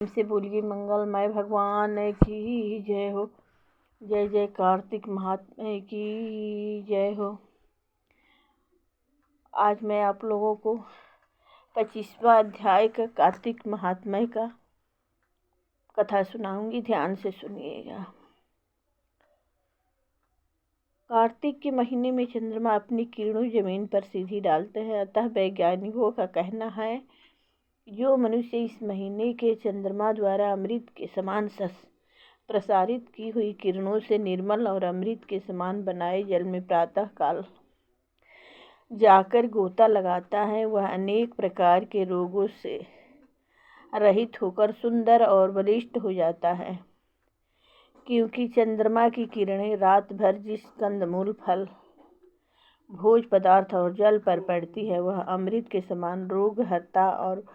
से बोलिए मंगलमय भगवान की जय हो। जय जय कार्तिक महात्मा की जय हो। आज मैं आप लोगों को 25वां अध्याय का कार्तिक महात्मा का कथा सुनाऊंगी, ध्यान से सुनिएगा। कार्तिक के महीने में चंद्रमा अपनी किरणों जमीन पर सीधी डालते हैं, अतः वैज्ञानिकों का कहना है जो मनुष्य इस महीने के चंद्रमा द्वारा अमृत के समान प्रसारित की हुई किरणों से निर्मल और अमृत के समान बनाए जल में प्रातः काल जाकर गोता लगाता है, वह अनेक प्रकार के रोगों से रहित होकर सुंदर और बलिष्ठ हो जाता है। क्योंकि चंद्रमा की किरणें रात भर जिस कंदमूल, फल, भोज पदार्थ और जल पर पड़ती है, वह अमृत के समान रोगहर्ता और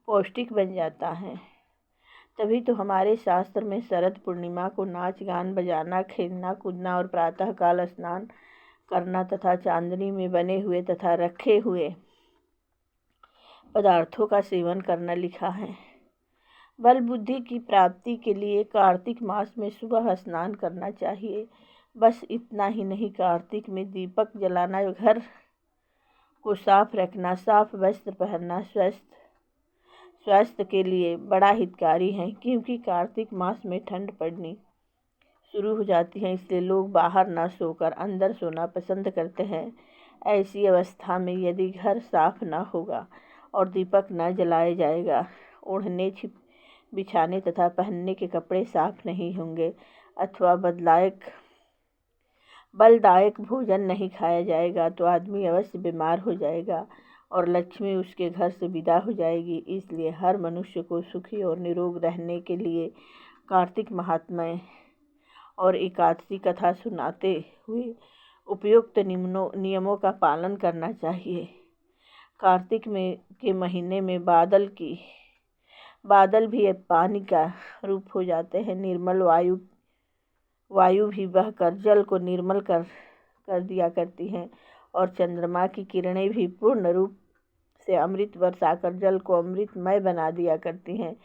पौष्टिक बन जाता है। तभी तो हमारे शास्त्र में शरद पूर्णिमा को नाच गान बजाना, खेलना कूदना और प्रातःकाल स्नान करना तथा चांदनी में बने हुए तथा रखे हुए पदार्थों का सेवन करना लिखा है। बल बुद्धि की प्राप्ति के लिए कार्तिक मास में सुबह स्नान करना चाहिए। बस इतना ही नहीं, कार्तिक में दीपक जलाना, घर को साफ रखना, साफ वस्त्र पहनना स्वास्थ्य के लिए बड़ा हितकारी है। क्योंकि कार्तिक मास में ठंड पड़नी शुरू हो जाती है, इसलिए लोग बाहर न सोकर अंदर सोना पसंद करते हैं। ऐसी अवस्था में यदि घर साफ न होगा और दीपक न जलाया जाएगा, ओढ़ने बिछाने तथा पहनने के कपड़े साफ नहीं होंगे अथवा बलदायक भोजन नहीं खाया जाएगा, तो आदमी अवश्य बीमार हो जाएगा और लक्ष्मी उसके घर से विदा हो जाएगी। इसलिए हर मनुष्य को सुखी और निरोग रहने के लिए कार्तिक महात्मा और एकादशी कथा सुनाते हुए उपयुक्त नियमों का पालन करना चाहिए। कार्तिक के महीने में बादल भी पानी का रूप हो जाते हैं। निर्मल वायु भी बहकर जल को निर्मल कर दिया करती हैं और चंद्रमा की किरणें भी पूर्ण रूप से अमृत बरसाकर जल को अमृतमय बना दिया करती हैं।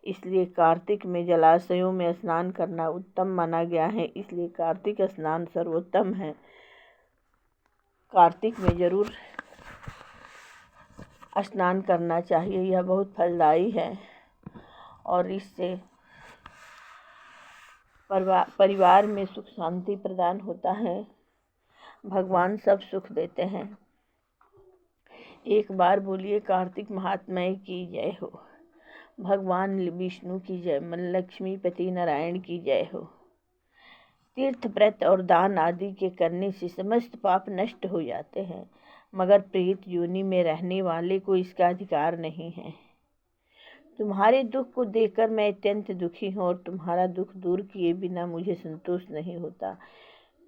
इसलिए कार्तिक में जलाशयों में स्नान करना उत्तम माना गया है। इसलिए कार्तिक स्नान सर्वोत्तम है। कार्तिक में जरूर स्नान करना चाहिए, यह बहुत फलदायी है और इससे परिवार में सुख शांति प्रदान होता है। भगवान सब सुख देते हैं। एक बार बोलिए कार्तिक महात्मा की जय हो। भगवान विष्णु की जय, लक्ष्मीपति नारायण की जय हो। तीर्थ व्रत और दान आदि के करने से समस्त पाप नष्ट हो जाते हैं, मगर प्रेत योनि में रहने वाले को इसका अधिकार नहीं है। तुम्हारे दुख को देखकर मैं अत्यंत दुखी हूँ और तुम्हारा दुख दूर किए बिना मुझे संतोष नहीं होता।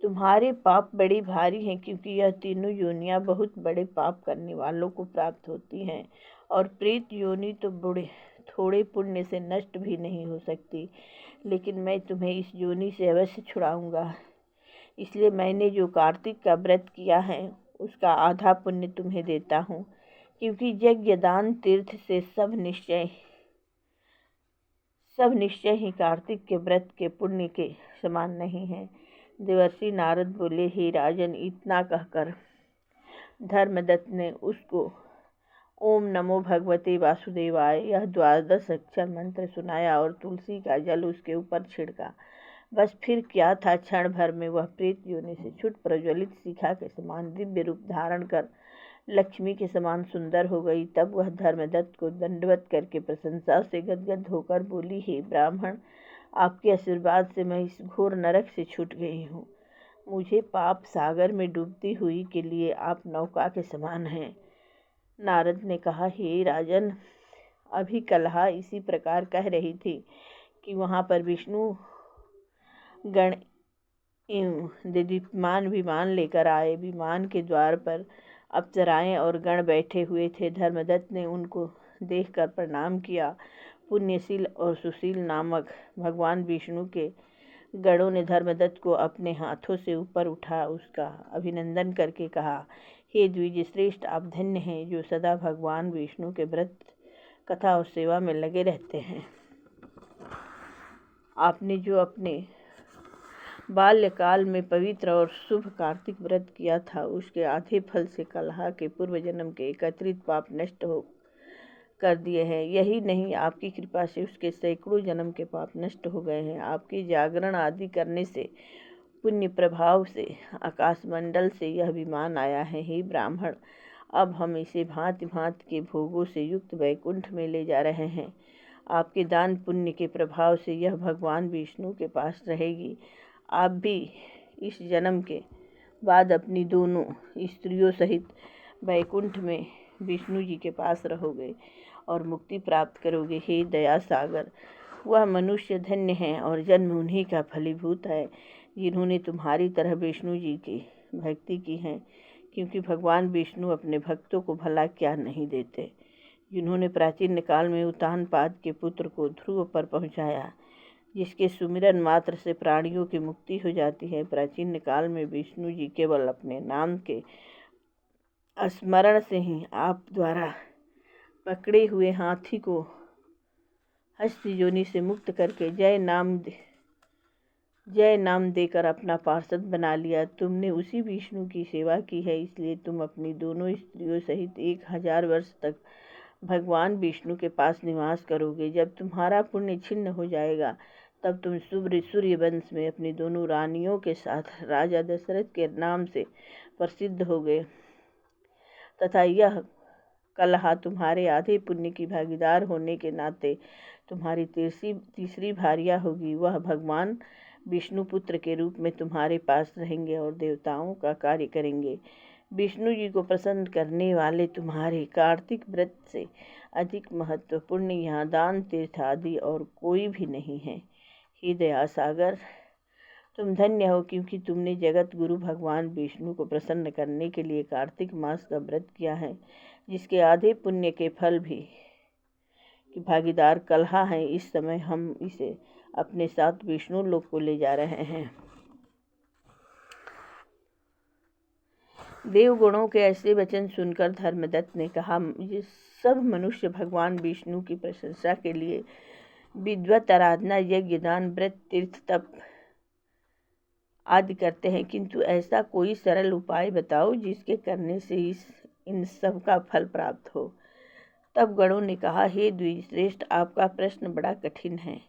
तुम्हारे पाप बड़ी भारी हैं, क्योंकि यह तीनों योनियाँ बहुत बड़े पाप करने वालों को प्राप्त होती हैं और प्रेत योनि तो थोड़े पुण्य से नष्ट भी नहीं हो सकती। लेकिन मैं तुम्हें इस योनि से अवश्य छुड़ाऊंगा। इसलिए मैंने जो कार्तिक का व्रत किया है उसका आधा पुण्य तुम्हें देता हूँ। क्योंकि यज्ञ दान तीर्थ से सब निश्चय ही कार्तिक के व्रत के पुण्य के समान नहीं है। देवर्षि नारद बोले, हे राजन, इतना कहकर धर्मदत्त ने उसको ओम नमो भगवते वासुदेवाय यह 12 अक्षर मंत्र सुनाया और तुलसी का जल उसके ऊपर छिड़का। बस फिर क्या था, क्षण भर में वह प्रेत योनि से छूट प्रज्वलित शिखा के समान दिव्य रूप धारण कर लक्ष्मी के समान सुंदर हो गई। तब वह धर्मदत्त को दंडवत करके प्रशंसा से गदगद होकर बोली, हे ब्राह्मण, आपके आशीर्वाद से मैं इस घोर नरक से छूट गई हूँ। मुझे पाप सागर में डूबती हुई के लिए आप नौका के समान हैं। नारद ने कहा, हे राजन, अभी कलहा इसी प्रकार कह रही थी कि वहाँ पर विष्णु गण दीप्यमान विमान लेकर आए। विमान के द्वार पर अप्सराएं और गण बैठे हुए थे। धर्मदत्त ने उनको देखकर प्रणाम किया। पुण्यशील और सुशील नामक भगवान विष्णु के गणों ने धर्मदत्त को अपने हाथों से ऊपर उठा उसका अभिनंदन करके कहा, हे द्विज श्रेष्ठ, आप धन्य हैं जो सदा भगवान विष्णु के व्रत कथा और सेवा में लगे रहते हैं। आपने जो अपने बाल्यकाल में पवित्र और शुभ कार्तिक व्रत किया था, उसके आधे फल से कलहा के पूर्व जन्म के एकत्रित पाप नष्ट हो कर दिए हैं। यही नहीं, आपकी कृपा से उसके सैकड़ों जन्म के पाप नष्ट हो गए हैं। आपके जागरण आदि करने से, पुण्य प्रभाव से आकाशमंडल से यह विमान आया है। हे ब्राह्मण, अब हम इसे भांति भांति के भोगों से युक्त वैकुंठ में ले जा रहे हैं। आपके दान पुण्य के प्रभाव से यह भगवान विष्णु के पास रहेगी। आप भी इस जन्म के बाद अपनी दोनों स्त्रियों सहित वैकुंठ में विष्णु जी के पास रहोगे और मुक्ति प्राप्त करोगे। हे दया सागर, वह मनुष्य धन्य हैं और जन्म उन्हीं का फलीभूत है जिन्होंने तुम्हारी तरह विष्णु जी की भक्ति की है, क्योंकि भगवान विष्णु अपने भक्तों को भला क्या नहीं देते। जिन्होंने प्राचीन काल में उत्तानपाद के पुत्र को ध्रुव पर पहुंचाया, जिसके सुमिरन मात्र से प्राणियों की मुक्ति हो जाती है। प्राचीन काल में विष्णु जी केवल अपने नाम के स्मरण से ही आप द्वारा पकड़े हुए हाथी को हस्त योनि से मुक्त करके जय नाम देकर अपना पार्षद बना लिया। तुमने उसी विष्णु की सेवा की है, इसलिए तुम अपनी दोनों स्त्रियों सहित 1000 वर्ष तक भगवान विष्णु के पास निवास करोगे। जब तुम्हारा पुण्य छिन्न हो जाएगा, तब तुम सूर्य वंश में अपनी दोनों रानियों के साथ राजा दशरथ के नाम से प्रसिद्ध हो गए, तथा यह कलहा तुम्हारे आधे पुण्य की भागीदार होने के नाते तुम्हारी तीसरी भार्या होगी। वह भगवान विष्णु पुत्र के रूप में तुम्हारे पास रहेंगे और देवताओं का कार्य करेंगे। विष्णु जी को प्रसन्न करने वाले तुम्हारे कार्तिक व्रत से अधिक महत्वपूर्ण यहाँ दान तीर्थ आदि और कोई भी नहीं है। हे दया सागर, तुम धन्य हो, क्योंकि तुमने जगत गुरु भगवान विष्णु को प्रसन्न करने के लिए कार्तिक मास का व्रत किया है, जिसके आधे पुण्य के फल भी की भागीदार कलहा है। इस समय हम इसे अपने साथ विष्णु लोक को ले जा रहे हैं। देवगुणों के ऐसे वचन सुनकर धर्मदत्त ने कहा, ये सब मनुष्य भगवान विष्णु की प्रशंसा के लिए विद्वत आराधना, यज्ञ, दान, व्रत, तीर्थ, तप आदि करते हैं, किंतु ऐसा कोई सरल उपाय बताओ जिसके करने से इन सब का फल प्राप्त हो। तब गणों ने कहा, हे द्विजश्रेष्ठ, आपका प्रश्न बड़ा कठिन है।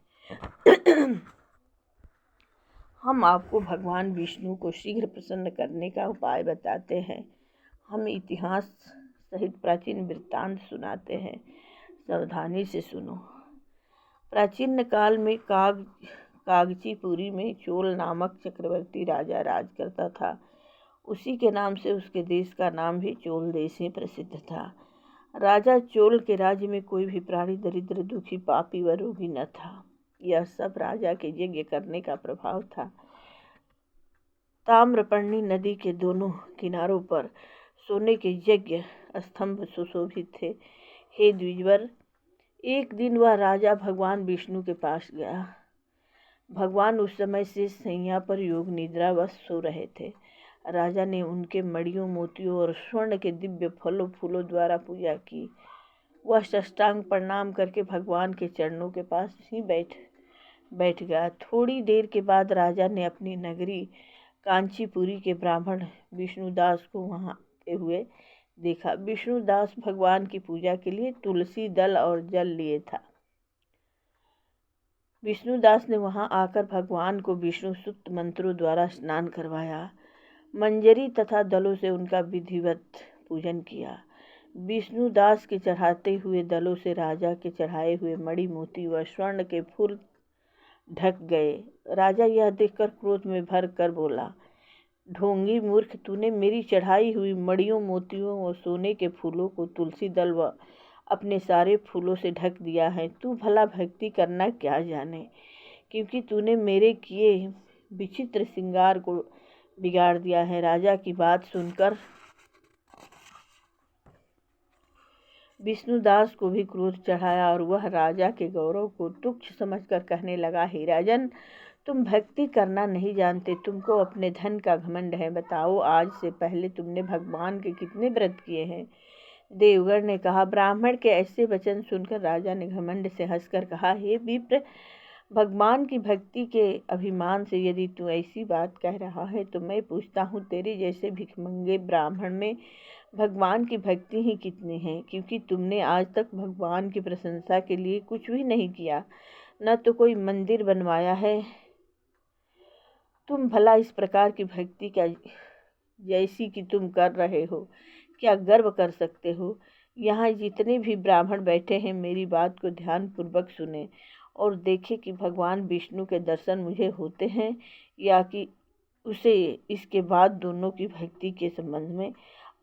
हम आपको भगवान विष्णु को शीघ्र प्रसन्न करने का उपाय बताते हैं। हम इतिहास सहित प्राचीन वृत्तांत सुनाते हैं, सावधानी से सुनो। प्राचीन काल में कागचीपुरी में चोल नामक चक्रवर्ती राजा राज करता था। उसी के नाम से उसके देश का नाम भी चोल देश ही प्रसिद्ध था। राजा चोल के राज्य में कोई भी प्राणी दरिद्र, दुखी, पापी व रोगी न था। यह सब राजा के यज्ञ करने का प्रभाव था। ताम्रपर्णी नदी के दोनों किनारों पर सोने के यज्ञ स्तंभ सुशोभित थे। हे द्विजवर, एक दिन वह राजा भगवान विष्णु के पास गया। भगवान उस समय से शैया पर योग निद्रावश सो रहे थे। राजा ने उनके मणियों, मोतियों और स्वर्ण के दिव्य फलों फूलों द्वारा पूजा की। वह साष्टांग प्रणाम करके भगवान के चरणों के पास ही बैठ गया। थोड़ी देर के बाद राजा ने अपनी नगरी कांचीपुरी के ब्राह्मण विष्णुदास को वहां आते हुए देखा। विष्णुदास भगवान की पूजा के लिए तुलसी दल और जल लिए था। विष्णुदास ने वहां आकर भगवान को विष्णु सूक्त मंत्रों द्वारा स्नान करवाया। मंजरी तथा दलों से उनका विधिवत पूजन किया। विष्णुदास के चढ़ाते हुए दलों से राजा के चढ़ाए हुए मणि, मोती व स्वर्ण के फूल ढक गए। राजा यह देखकर क्रोध में भर कर बोला, ढोंगी मूर्ख, तूने मेरी चढ़ाई हुई मणियों, मोतियों और सोने के फूलों को तुलसी दल व अपने सारे फूलों से ढक दिया है। तू भला भक्ति करना क्या जाने, क्योंकि तूने मेरे किए विचित्र श्रृंगार को बिगाड़ दिया है। राजा की बात सुनकर विष्णुदास को भी क्रोध चढ़ाया और वह राजा के गौरव को तुच्छ समझकर कहने लगा, हे राजन, तुम भक्ति करना नहीं जानते, तुमको अपने धन का घमंड है। बताओ, आज से पहले तुमने भगवान के कितने व्रत किए हैं? देवगण ने कहा। ब्राह्मण के ऐसे वचन सुनकर राजा ने घमंड से हंसकर कहा, हे विप्र, भगवान की भक्ति के अभिमान से यदि तू ऐसी बात कह रहा है तो मैं पूछता हूँ, तेरे जैसे भिखमंगे ब्राह्मण में भगवान की भक्ति ही कितनी है? क्योंकि तुमने आज तक भगवान की प्रशंसा के लिए कुछ भी नहीं किया, न तो कोई मंदिर बनवाया है। तुम भला इस प्रकार की भक्ति क्या जैसी कि तुम कर रहे हो क्या गर्व कर सकते हो? यहाँ जितने भी ब्राह्मण बैठे हैं मेरी बात को ध्यानपूर्वक सुने और देखें कि भगवान विष्णु के दर्शन मुझे होते हैं या कि उसे। इसके बाद दोनों की भक्ति के संबंध में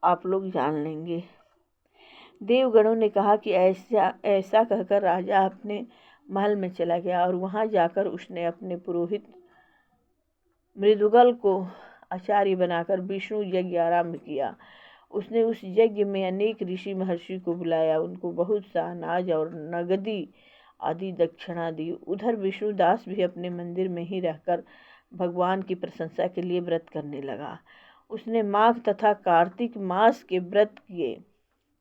आप लोग जान लेंगे। देवगणों ने कहा कि ऐसा ऐसा कहकर राजा अपने महल में चला गया और वहाँ जाकर उसने अपने पुरोहित मृदुगल को आचार्य बनाकर विष्णु यज्ञ आरंभ किया। उसने उस यज्ञ में अनेक ऋषि महर्षि को बुलाया, उनको बहुत सा अनाज और नगदी आदि दक्षिणा दी। उधर विष्णुदास भी अपने मंदिर में ही रहकर भगवान की प्रशंसा के लिए व्रत करने लगा। उसने माघ तथा कार्तिक मास के व्रत किए,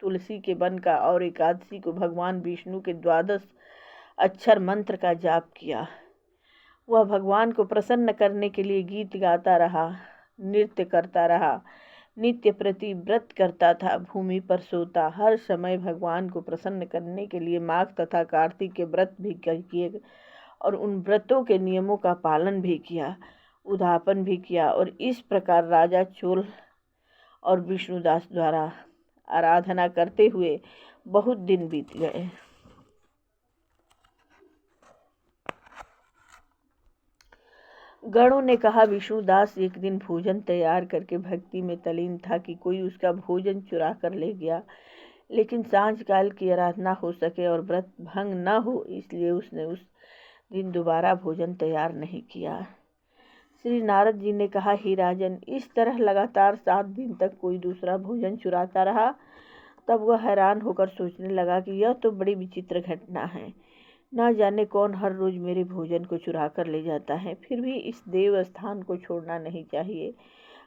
तुलसी के वन का, और एकादशी को भगवान विष्णु के 12 अक्षर मंत्र का जाप किया। वह भगवान को प्रसन्न करने के लिए गीत गाता रहा, नृत्य करता रहा, नित्य प्रति व्रत करता था, भूमि पर सोता। हर समय भगवान को प्रसन्न करने के लिए माघ तथा कार्तिक के व्रत भी किए और उन व्रतों के नियमों का पालन भी किया, उद्यापन भी किया। और इस प्रकार राजा चोल और विष्णुदास द्वारा आराधना करते हुए बहुत दिन बीत गए। गणों ने कहा, विष्णुदास एक दिन भोजन तैयार करके भक्ति में तल्लीन था कि कोई उसका भोजन चुरा कर ले गया। लेकिन सांझ काल की आराधना हो सके और व्रत भंग न हो, इसलिए उसने उस दिन दोबारा भोजन तैयार नहीं किया। श्री नारद जी ने कहा, हे राजन, इस तरह लगातार 7 दिन तक कोई दूसरा भोजन चुराता रहा। तब वह हैरान होकर सोचने लगा कि यह तो बड़ी विचित्र घटना है। ना जाने कौन हर रोज मेरे भोजन को चुरा कर ले जाता है। फिर भी इस देव स्थान को छोड़ना नहीं चाहिए।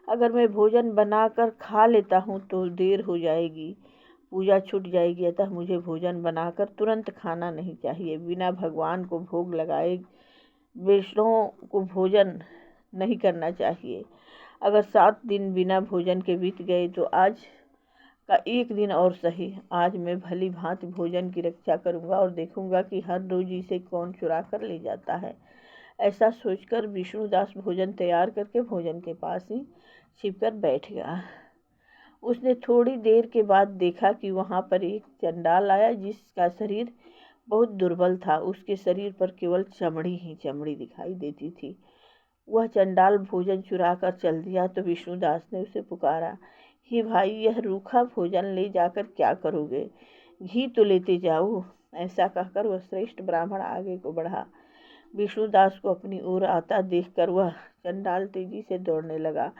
अगर मैं भोजन बनाकर खा लेता हूँ तो देर हो जाएगी, पूजा छूट जाएगी। अतः मुझे भोजन बनाकर तुरंत खाना नहीं चाहिए। बिना भगवान को भोग लगाए वैष्णवों को भोजन नहीं करना चाहिए। अगर 7 दिन बिना भोजन के बीत गए तो आज का एक दिन और सही। आज मैं भली भांति भोजन की रक्षा करूंगा और देखूंगा कि हर रोज इसे कौन चुरा कर ले जाता है। ऐसा सोचकर विष्णुदास भोजन तैयार करके भोजन के पास ही छिपकर बैठ गया। उसने थोड़ी देर के बाद देखा कि वहां पर एक चंडाल आया, जिसका शरीर बहुत दुर्बल था। उसके शरीर पर केवल चमड़ी ही चमड़ी दिखाई देती थी। वह चंडाल भोजन चुरा कर चल दिया तो विष्णुदास ने उसे पुकारा, हे भाई, यह रूखा भोजन ले जाकर क्या करोगे? घी तो लेते जाओ। ऐसा कहकर वह श्रेष्ठ ब्राह्मण आगे को बढ़ा। विष्णुदास को अपनी ओर आता देखकर वह चंडाल तेजी से दौड़ने लगा।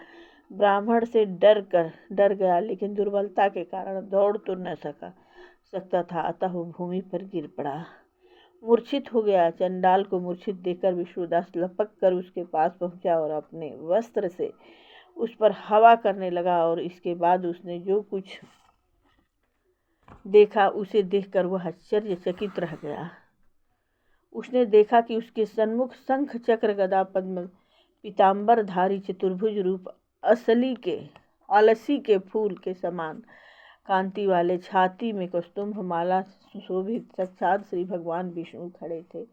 ब्राह्मण से डर गया, लेकिन दुर्बलता के कारण दौड़ तो न सकता था। अतः वो भूमि पर गिर पड़ा, मूर्छित हो गया। चंडाल को मूर्छित देखकर विष्णुदास लपक कर उसके पास पहुंचा और अपने वस्त्र से उस पर हवा करने लगा। और इसके बाद उसने जो कुछ देखा उसे देखकर वह आश्चर्यचकित रह गया। उसने देखा कि उसके सन्मुख शंख चक्र गदा पद्म पीताम्बरधारी चतुर्भुज रूप अलसी के फूल के समान कांति वाले, छाती में कस्तूभ माला सुशोभित साक्षात श्री भगवान विष्णु खड़े थे।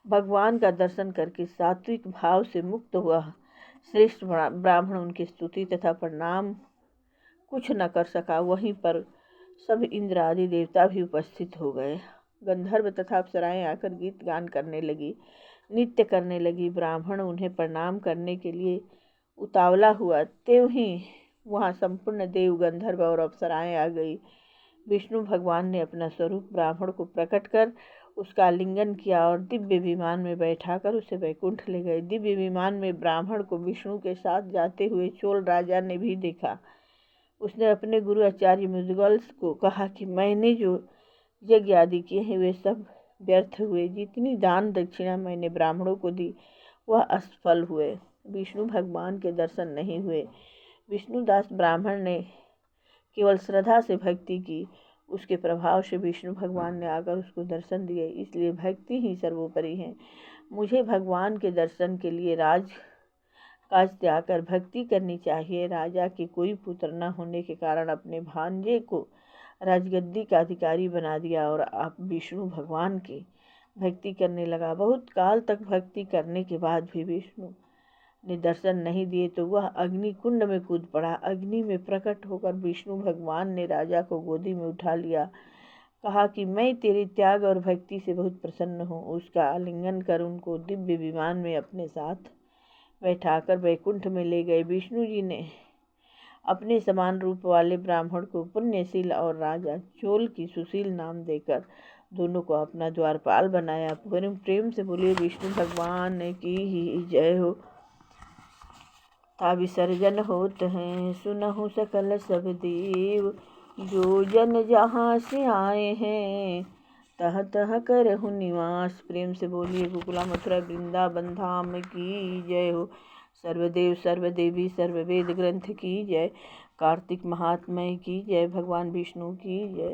भगवान का दर्शन करके सात्विक भाव से मुक्त हुआ श्रेष्ठ ब्राह्मण उनकी स्तुति तथा प्रणाम कुछ न कर सका। वहीं पर सब इंद्र आदि देवता भी उपस्थित हो गए। गंधर्व तथा अप्सराएं आकर गीत गान करने लगी, नृत्य करने लगी। ब्राह्मण उन्हें प्रणाम करने के लिए उतावला हुआ, त्यों ही वहाँ संपूर्ण देव, गंधर्व और अप्सराएं आ गई। विष्णु भगवान ने अपना स्वरूप ब्राह्मण को प्रकट कर उसका आलिंगन किया और दिव्य विमान में बैठाकर उसे वैकुंठ ले गए। दिव्य विमान में ब्राह्मण को विष्णु के साथ जाते हुए चोल राजा ने भी देखा। उसने अपने गुरु आचार्य मुद्गल को कहा कि मैंने जो यज्ञ आदि किए हैं वे सब व्यर्थ हुए। जितनी दान दक्षिणा मैंने ब्राह्मणों को दी वह असफल हुए। विष्णु भगवान के दर्शन नहीं हुए। विष्णुदास ब्राह्मण ने केवल श्रद्धा से भक्ति की, उसके प्रभाव से विष्णु भगवान ने आकर उसको दर्शन दिए। इसलिए भक्ति ही सर्वोपरि है। मुझे भगवान के दर्शन के लिए काज त्याग कर भक्ति करनी चाहिए। राजा के कोई पुत्र न होने के कारण अपने भांजे को राजगद्दी का अधिकारी बना दिया और आप विष्णु भगवान की भक्ति करने लगा। बहुत काल तक भक्ति करने के बाद भी विष्णु ने दर्शन नहीं दिए तो वह अग्नि कुंड में कूद पड़ा। अग्नि में प्रकट होकर विष्णु भगवान ने राजा को गोदी में उठा लिया, कहा कि मैं तेरे त्याग और भक्ति से बहुत प्रसन्न हूँ। उसका आलिंगन कर उनको दिव्य विमान में अपने साथ बैठाकर वैकुंठ में ले गए। विष्णु जी ने अपने समान रूप वाले ब्राह्मण को पुण्यशील और राजा चोल की सुशील नाम देकर दोनों को अपना द्वारपाल बनाया। प्रेम से बोलिए विष्णु भगवान की ही जय हो। ता विसर्जन होत हैं सुनहु सकल सब देव, जो जन जहाँ से आए हैं तह तह करहु निवास। प्रेम से बोलिए गोकुला मथुरा वृंदावन धाम की जय हो। सर्वदेव सर्वदेवी सर्ववेद ग्रंथ की जय। कार्तिक महात्म्य की जय। भगवान विष्णु की जय।